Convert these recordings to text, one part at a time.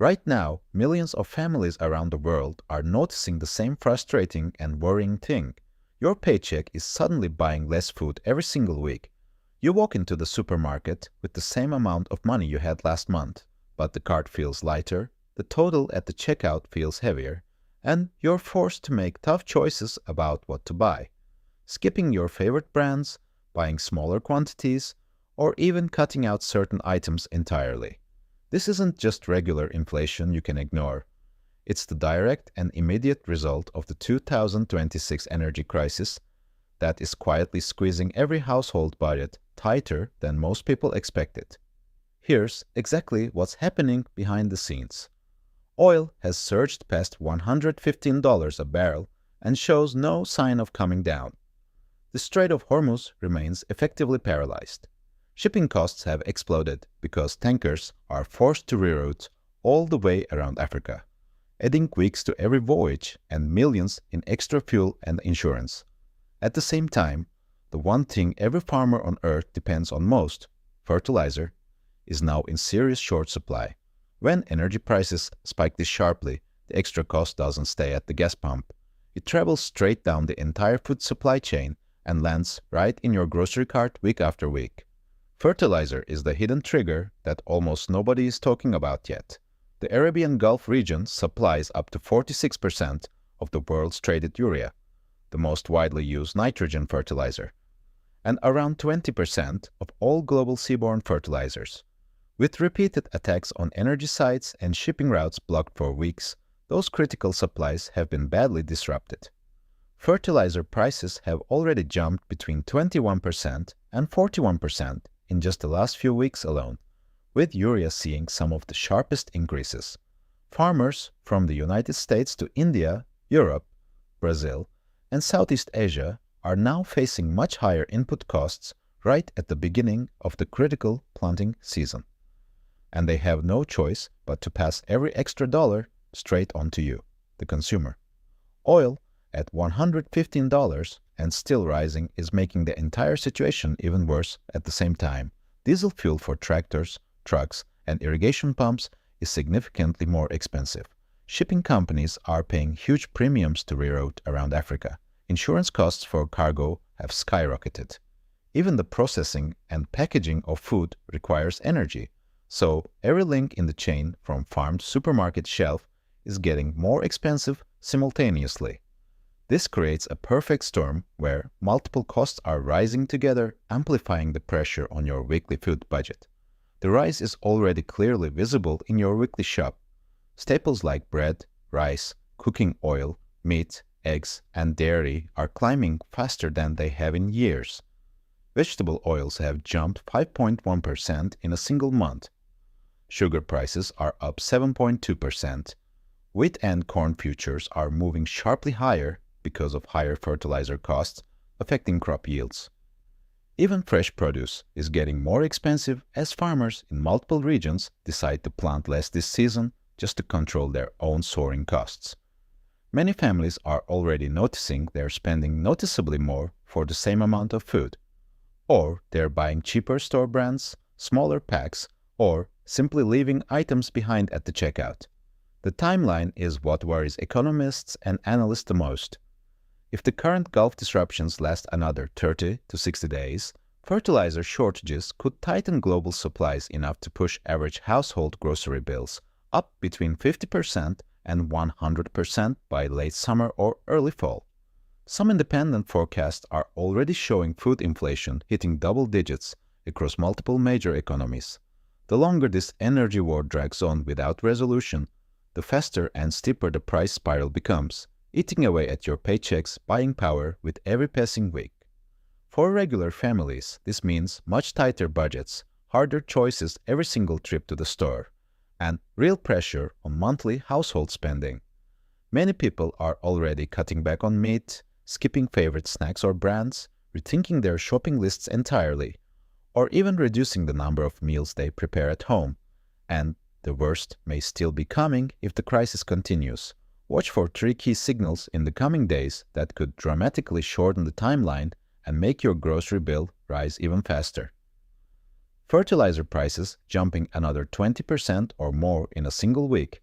Right now, millions of families around the world are noticing the same frustrating and worrying thing. Your paycheck is suddenly buying less food every single week. You walk into the supermarket with the same amount of money you had last month, but the cart feels lighter, the total at the checkout feels heavier, and you're forced to make tough choices about what to buy. Skipping your favorite brands, buying smaller quantities, or even cutting out certain items entirely. This isn't just regular inflation you can ignore. It's the direct and immediate result of the 2026 energy crisis that is quietly squeezing every household budget tighter than most people expected. Here's exactly what's happening behind the scenes. Oil has surged past $115 a barrel and shows no sign of coming down. The Strait of Hormuz remains effectively paralyzed. Shipping costs have exploded because tankers are forced to reroute all the way around Africa, adding weeks to every voyage and millions in extra fuel and insurance. At the same time, the one thing every farmer on Earth depends on most, fertilizer, is now in serious short supply. When energy prices spike this sharply, the extra cost doesn't stay at the gas pump. It travels straight down the entire food supply chain and lands right in your grocery cart week after week. Fertilizer is the hidden trigger that almost nobody is talking about yet. The Arabian Gulf region supplies up to 46% of the world's traded urea, the most widely used nitrogen fertilizer, and around 20% of all global seaborne fertilizers. With repeated attacks on energy sites and shipping routes blocked for weeks, those critical supplies have been badly disrupted. Fertilizer prices have already jumped between 21% and 41% in just the last few weeks alone, with urea seeing some of the sharpest increases. Farmers from the United States to India, Europe, Brazil, and Southeast Asia are now facing much higher input costs right at the beginning of the critical planting season. And they have no choice but to pass every extra dollar straight on to you, the consumer. Oil, at $115 and still rising, is making the entire situation even worse at the same time. Diesel fuel for tractors, trucks, and irrigation pumps is significantly more expensive. Shipping companies are paying huge premiums to reroute around Africa. Insurance costs for cargo have skyrocketed. Even the processing and packaging of food requires energy, so every link in the chain from farm to supermarket shelf is getting more expensive simultaneously. This creates a perfect storm where multiple costs are rising together, amplifying the pressure on your weekly food budget. The rise is already clearly visible in your weekly shop. Staples like bread, rice, cooking oil, meat, eggs, and dairy are climbing faster than they have in years. Vegetable oils have jumped 5.1% in a single month. Sugar prices are up 7.2%. Wheat and corn futures are moving sharply higher because of higher fertilizer costs affecting crop yields. Even fresh produce is getting more expensive as farmers in multiple regions decide to plant less this season just to control their own soaring costs. Many families are already noticing they're spending noticeably more for the same amount of food, or they're buying cheaper store brands, smaller packs, or simply leaving items behind at the checkout. The timeline is what worries economists and analysts the most. If the current Gulf disruptions last another 30 to 60 days, fertilizer shortages could tighten global supplies enough to push average household grocery bills up between 50% and 100% by late summer or early fall. Some independent forecasts are already showing food inflation hitting double digits across multiple major economies. The longer this energy war drags on without resolution, the faster and steeper the price spiral becomes, eating away at your paycheck's buying power with every passing week. For regular families, this means much tighter budgets, harder choices every single trip to the store, and real pressure on monthly household spending. Many people are already cutting back on meat, skipping favorite snacks or brands, rethinking their shopping lists entirely, or even reducing the number of meals they prepare at home. And the worst may still be coming if the crisis continues. Watch for 3 key signals in the coming days that could dramatically shorten the timeline and make your grocery bill rise even faster. fertilizer prices jumping another 20% or more in a single week,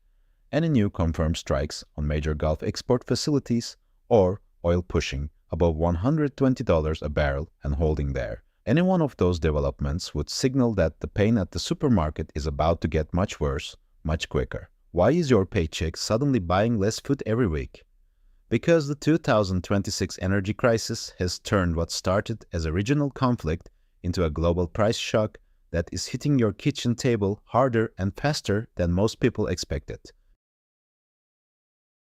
any new confirmed strikes on major Gulf export facilities, or oil pushing above $120 a barrel and holding there. Any one of those developments would signal that the pain at the supermarket is about to get much worse, much quicker. Why is your paycheck suddenly buying less food every week? Because the 2026 energy crisis has turned what started as a regional conflict into a global price shock that is hitting your kitchen table harder and faster than most people expected.